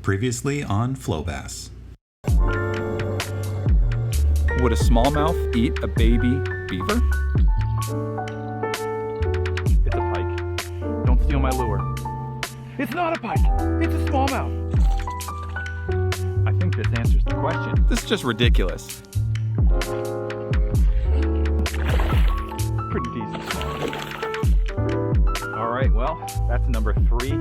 Previously on Flow Bass. Would a smallmouth eat a baby beaver? It's a pike. Don't steal my lure. It's not a pike. It's a smallmouth. I think this answers the question. This is just ridiculous. Pretty decent. All right, well, that's number 3.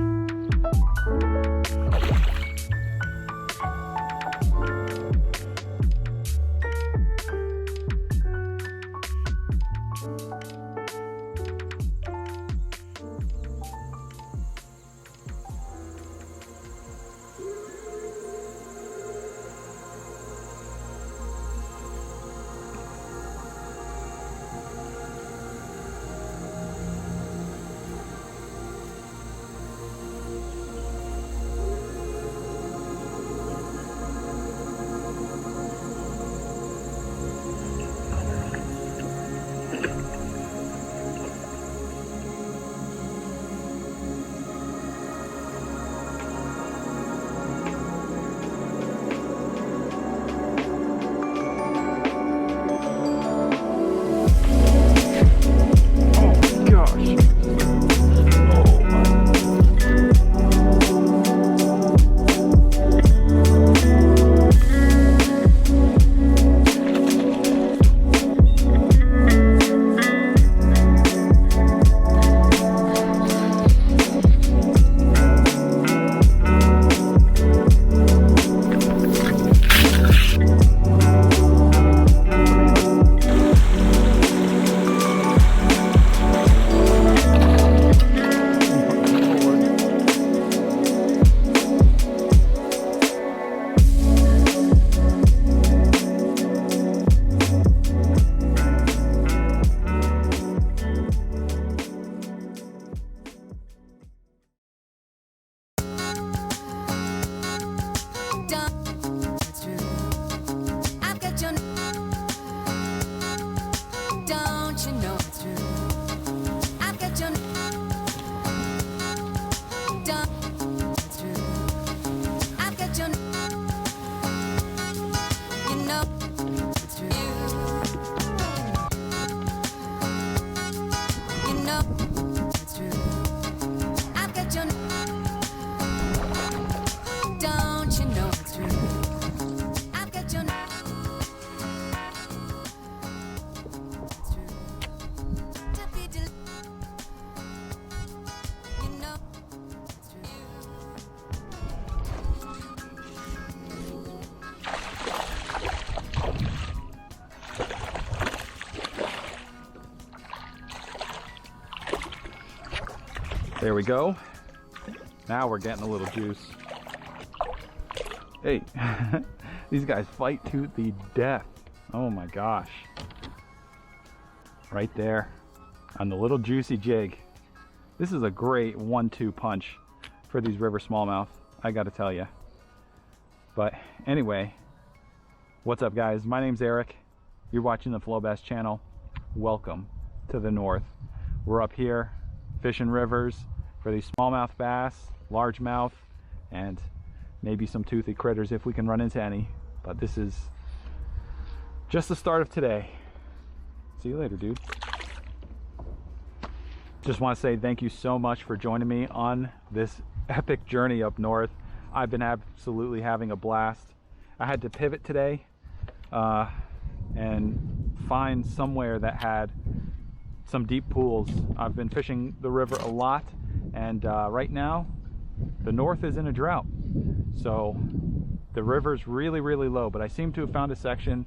There we go. Now we're getting a little juice. Hey, these guys fight to the death. Oh my gosh. Right there on the little Juicee jig. This is a great 1-2 punch for these river smallmouth, I gotta tell you. But anyway, what's up guys? My name's Eric. You're watching the Flow Bass channel. Welcome to the north. We're up here fishing rivers for these smallmouth bass, largemouth, and maybe some toothy critters if we can run into any. But this is just the start of today. See you later, dude. Just want to say thank you so much for joining me on this epic journey up north. I've been absolutely having a blast. I had to pivot today and find somewhere that had some deep pools. I've been fishing the river a lot, and right now the north is in a drought, so the river's really low, but I seem to have found a section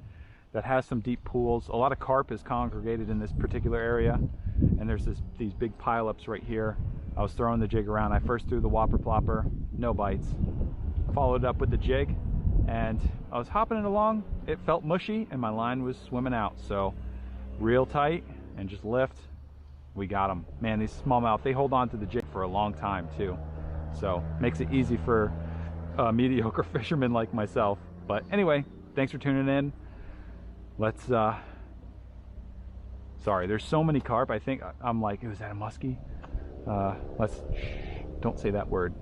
that has some deep pools. A lot of carp is congregated in this particular area, and there's these big pileups right here. I was throwing the jig around. I first threw the whopper plopper, no bites. Followed up with the jig, and I was hopping it along. It felt mushy and my line was swimming out, so real tight and just lift. We got them. Man, these smallmouth, they hold on to the jig for a long time too, so makes it easy for mediocre fishermen like myself. But anyway, thanks for tuning in. Let's sorry, there's so many carp. I think I'm like, was that a muskie? Don't say that word.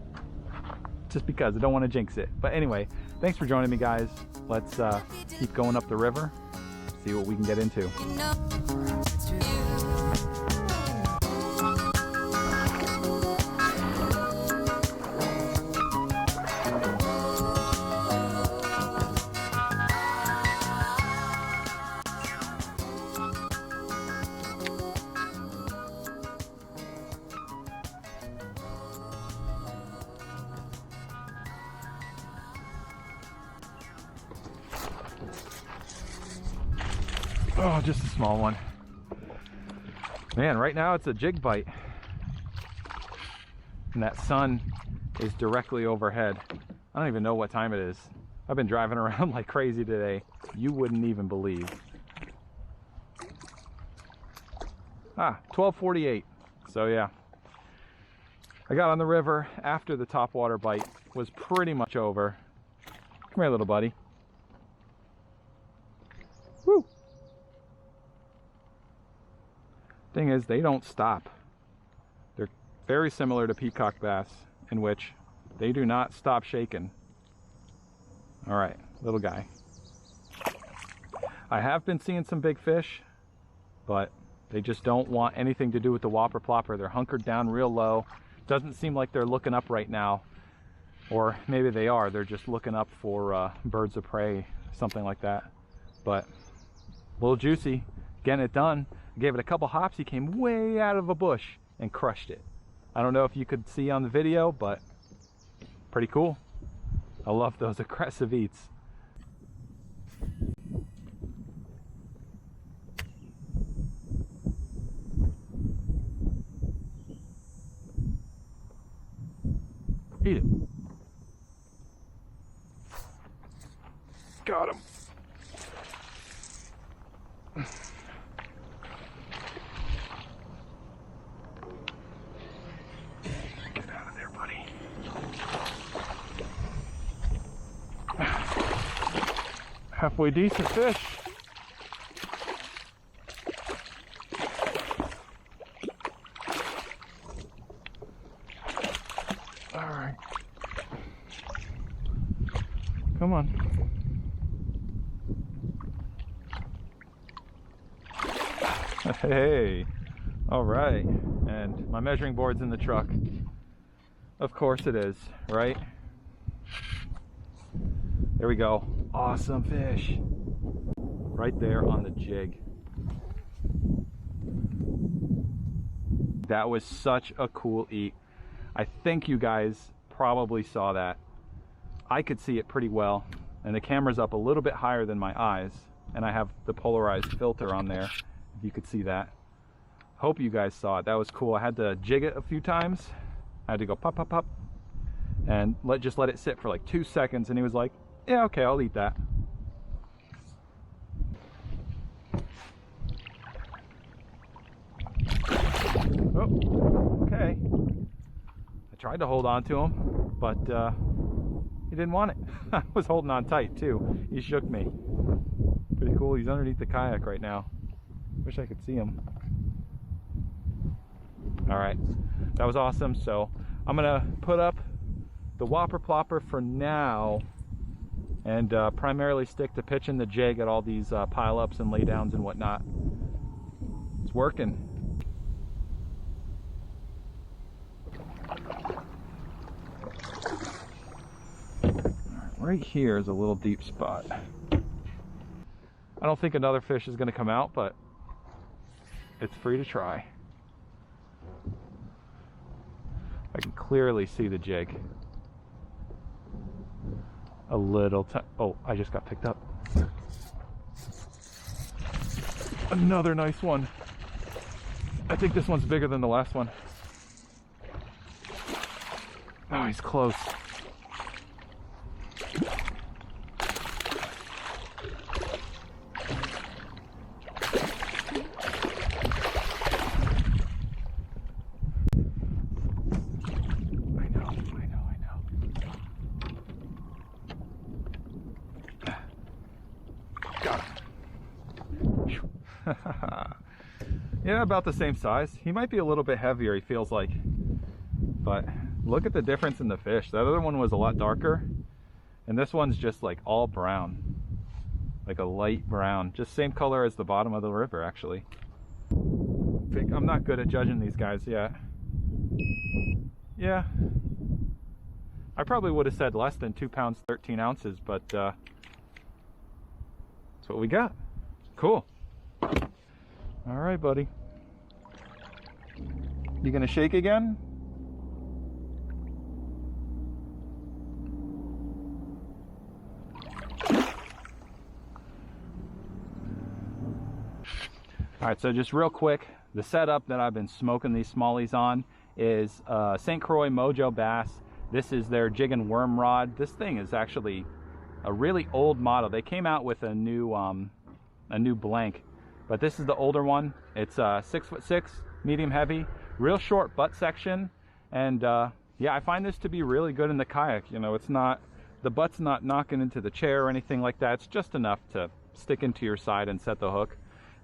just because I don't want to jinx it. But anyway, thanks for joining me, guys. Let's keep going up the river, see what we can get into. Oh, just a small one. Man, right now it's a jig bite. And that sun is directly overhead. I don't even know what time it is. I've been driving around like crazy today. You wouldn't even believe. 12:48. So yeah. I got on the river after the topwater bite was pretty much over. Come here, little buddy. Woo! Thing is, they don't stop. They're very similar to peacock bass in which they do not stop shaking. All right, little guy. I have been seeing some big fish, but they just don't want anything to do with the whopper plopper. They're hunkered down real low. Doesn't seem like they're looking up right now, or maybe they are. They're just looking up for birds of prey, something like that. But little Juicee getting it done. Gave it a couple hops. He came way out of a bush and crushed it. I don't know if you could see on the video, but pretty cool. I love those aggressive eats. Eat it. Got him. Get out of there, buddy. Halfway decent fish. All right. Come on. Hey. All right. And my measuring board's in the truck. Of course it is, right? There we go. Awesome fish. Right there on the jig. That was such a cool eat. I think you guys probably saw that. I could see it pretty well, and the camera's up a little bit higher than my eyes, and I have the polarized filter on there, if you could see that. Hope you guys saw it. That was cool. I had to jig it a few times. I had to go pop, pop, pop, and just let it sit for like 2 seconds, and he was like, yeah, okay, I'll eat that. Oh, okay. I tried to hold on to him, but he didn't want it. I was holding on tight too. He shook me. Pretty cool. He's underneath the kayak right now. Wish I could see him. All right, that was awesome. So I'm gonna put up the whopper plopper for now, and primarily stick to pitching the jig at all these pile-ups and laydowns and whatnot. It's working. Right here is a little deep spot. I don't think another fish is going to come out, but it's free to try. I can clearly see the jig. A little oh, I just got picked up. Another nice one. I think this one's bigger than the last one. Oh, he's close. Yeah, about the same size. He might be a little bit heavier, he feels like, but Look at the difference in the fish. The other one was a lot darker, and this one's just like all brown, like a light brown, just same color as the bottom of the river actually. I'm not good at judging these guys yet. Yeah, I probably would have said less than 2 pounds 13 ounces, but that's what we got. Cool. All right, buddy. You gonna shake again? All right, so just real quick, the setup that I've been smoking these smallies on is St. Croix Mojo Bass. This is their jig and worm rod. This thing is actually a really old model. They came out with a new blank, but this is the older one. It's 6'6", medium heavy, real short butt section, and yeah, I find this to be really good in the kayak. You know, it's not, the butt's not knocking into the chair or anything like that. It's just enough to stick into your side and set the hook.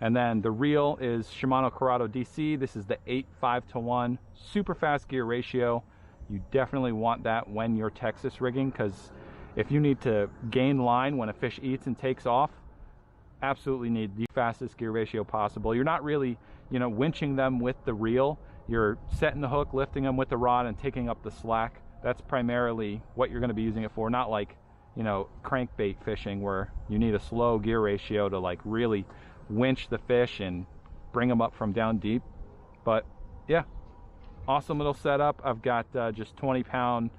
And then the reel is Shimano Corrado DC. This is the 8:5:1, super fast gear ratio. You definitely want that when you're Texas rigging, because if you need to gain line when a fish eats and takes off, absolutely need the fastest gear ratio possible. You're not really, you know, winching them with the reel. You're setting the hook, lifting them with the rod, and taking up the slack. That's primarily what you're going to be using it for, not like, you know, crankbait fishing where you need a slow gear ratio to like really winch the fish and bring them up from down deep. But yeah, awesome little setup. I've got just 20-pound,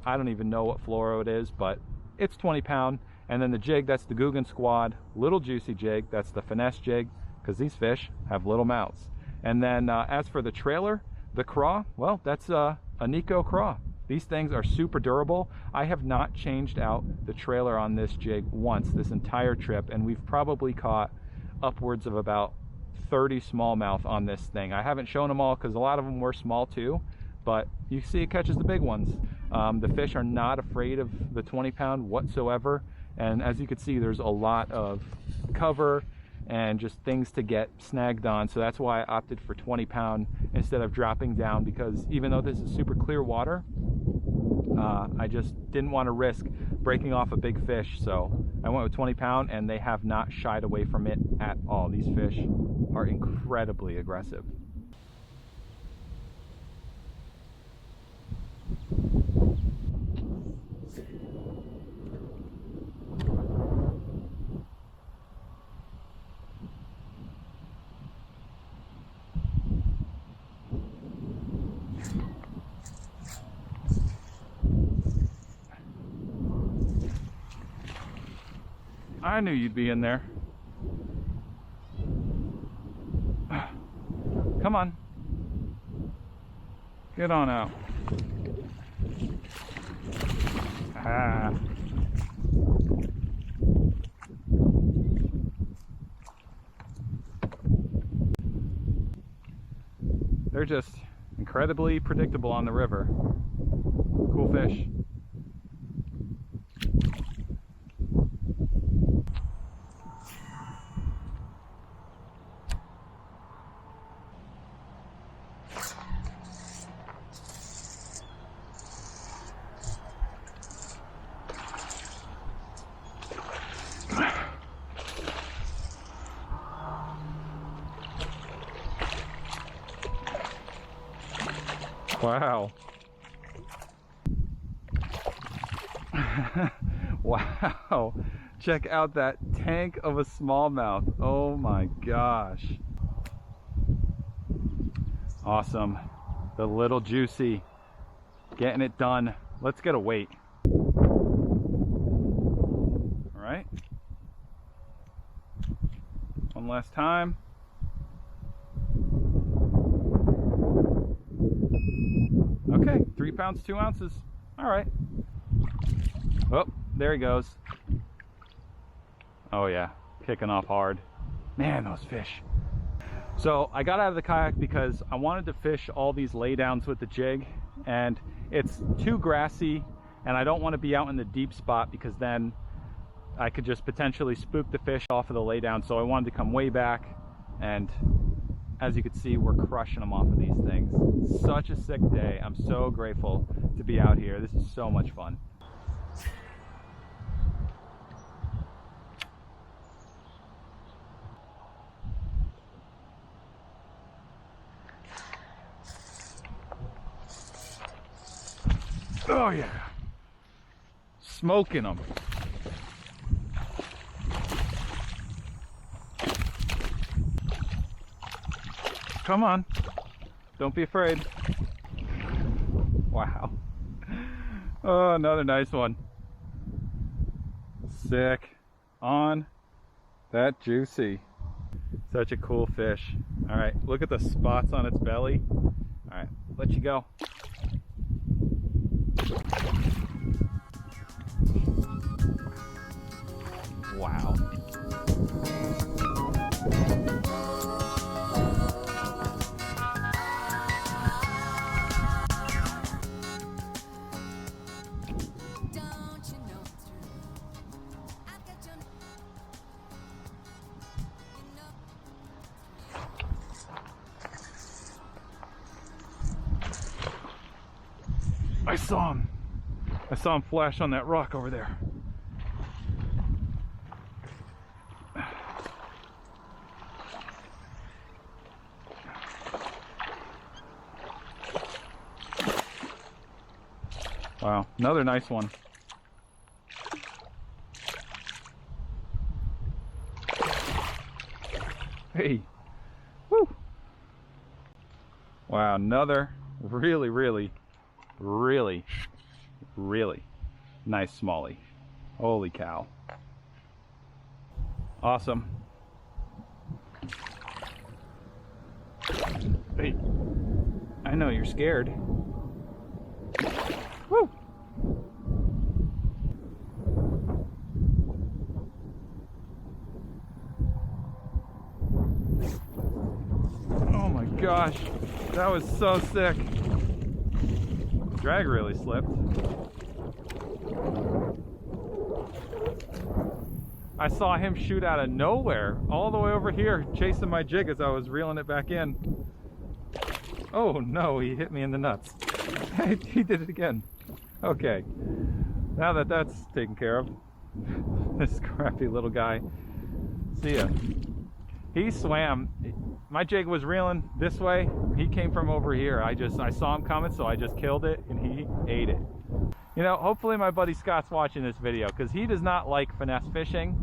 I don't even know what fluoro it is, but it's 20-pound. And then the jig, that's the Googan Squad little Juicee jig. That's the finesse jig, because these fish have little mouths. And then as for the trailer, the craw, well, that's a Nico craw. These things are super durable. I have not changed out the trailer on this jig once this entire trip, and we've probably caught upwards of about 30 smallmouth on this thing. I haven't shown them all because a lot of them were small too, but you see it catches the big ones. The fish are not afraid of the 20-pound whatsoever, and as you can see, there's a lot of cover and just things to get snagged on, so that's why I opted for 20-pound instead of dropping down, because even though this is super clear water, I just didn't want to risk breaking off a big fish, so I went with 20-pound, and they have not shied away from it at all. These fish are incredibly aggressive. I knew you'd be in there. Come on. Get on out. Ah. They're just incredibly predictable on the river. Cool fish. Wow. Wow. Check out that tank of a smallmouth. Oh my gosh. Awesome. The little Juicee. Getting it done. Let's get a weight. All right. One last time. Okay, 3 pounds, 2 ounces. All right. Oh, there he goes. Oh yeah, kicking off hard. Man, those fish. So I got out of the kayak because I wanted to fish all these laydowns with the jig, and it's too grassy, and I don't want to be out in the deep spot because then I could just potentially spook the fish off of the laydown. So I wanted to come way back and as you can see, we're crushing them off of these things. Such a sick day. I'm so grateful to be out here. This is so much fun. Oh yeah, smoking them. Come on, don't be afraid. Wow. Oh, another nice one. Sick. On that Juicee. Such a cool fish. All right, look at the spots on its belly. All right, let you go. Wow. I saw him flash on that rock over there. Wow, another nice one. Hey, woo! Wow, another really nice smallie. Holy cow. Awesome. Hey, I know you're scared. Woo! Oh my gosh, that was so sick. Drag really slipped. I saw him shoot out of nowhere all the way over here chasing my jig as I was reeling it back in. Oh no, he hit me in the nuts. He did it again. Okay, now that that's taken care of, this crappy little guy, see ya. He swam. My jig was reeling this way. He came from over here. I saw him coming, so I just killed it and he ate it. You know, hopefully my buddy Scott's watching this video because he does not like finesse fishing,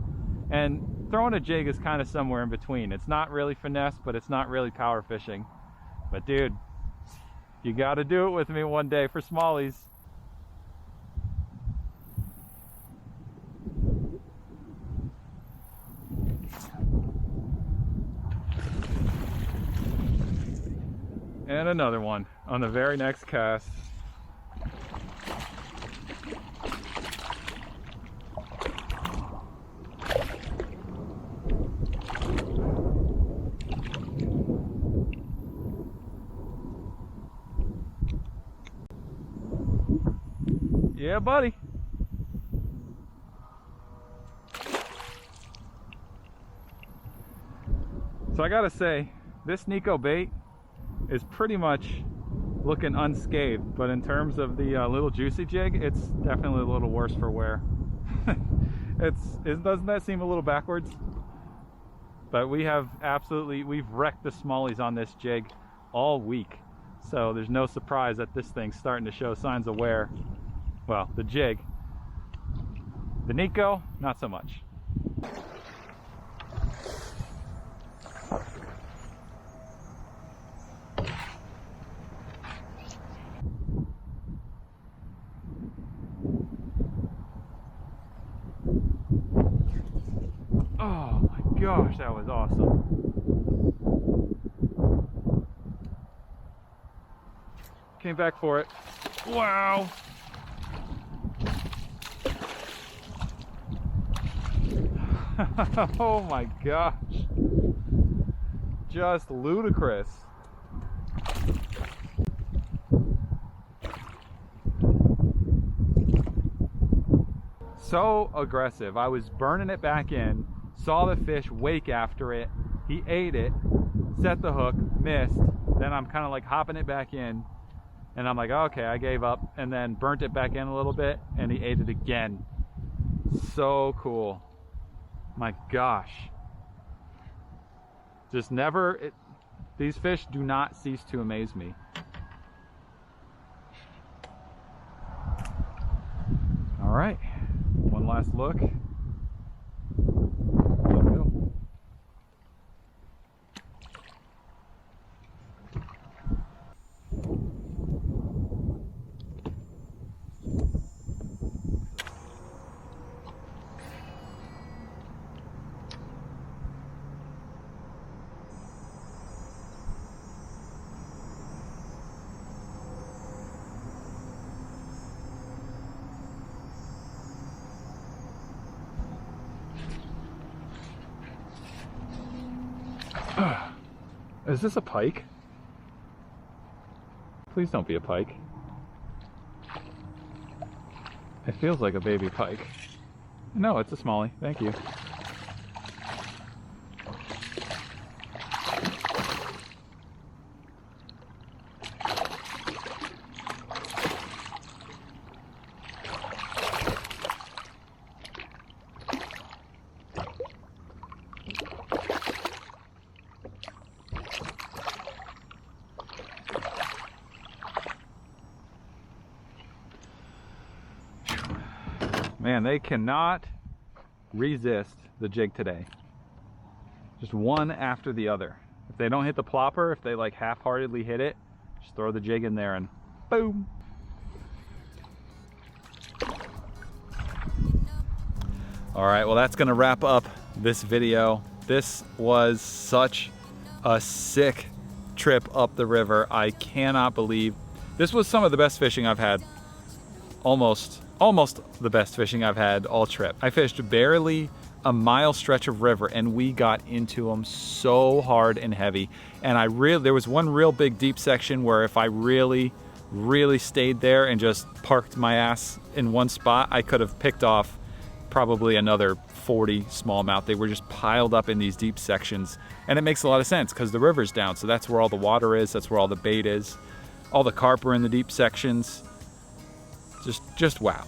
and throwing a jig is kind of somewhere in between. It's not really finesse, but it's not really power fishing. But dude, you got to do it with me one day for smallies. And another one on the very next cast. Yeah, buddy. So I gotta say, this Nico bait is pretty much looking unscathed, but in terms of the little Juicee jig, it's definitely a little worse for wear. Doesn't that seem a little backwards? But we've wrecked the smallies on this jig all week, so there's no surprise that this thing's starting to show signs of wear. Well, the jig. The Nico, not so much. Oh my gosh, that was awesome. Came back for it. Wow. Oh my gosh. Just ludicrous. So aggressive. I was burning it back in, saw the fish wake after it, he ate it, set the hook, missed. Then I'm kind of like hopping it back in, and I'm like, okay, I gave up, and then burnt it back in a little bit, and he ate it again. So cool. My gosh. Just never, these fish do not cease to amaze me. All right, one last look. Here we go. Is this a pike? Please don't be a pike. It feels like a baby pike. No, it's a smallie. Thank you. Man, they cannot resist the jig today. Just one after the other. If they don't hit the plopper, if they like half-heartedly hit it, just throw the jig in there and boom. All right, well, that's gonna wrap up this video. This was such a sick trip up the river. I cannot believe this was some of the best fishing I've had. Almost the best fishing I've had all trip. I fished barely a mile stretch of river and we got into them so hard and heavy. And there was one real big deep section where if I really stayed there and just parked my ass in one spot, I could have picked off probably another 40 smallmouth. They were just piled up in these deep sections. And it makes a lot of sense because the river's down. So that's where all the water is. That's where all the bait is. All the carp are in the deep sections. Just wow.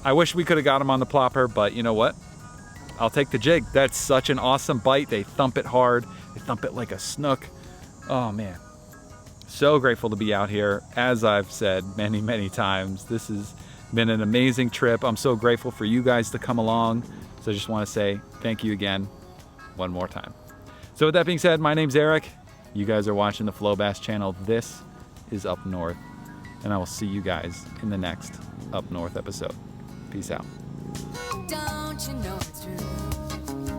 I wish we could have got them on the plopper, but you know what? I'll take the jig. That's such an awesome bite. They thump it hard. They thump it like a snook. Oh man. So grateful to be out here. As I've said many, many times, this has been an amazing trip. I'm so grateful for you guys to come along. So I just want to say thank you again one more time. So with that being said, my name's Eric. You guys are watching the Flow Bass channel. This is Up North. And I will see you guys in the next Up North episode. Peace out. Don't you know it's true?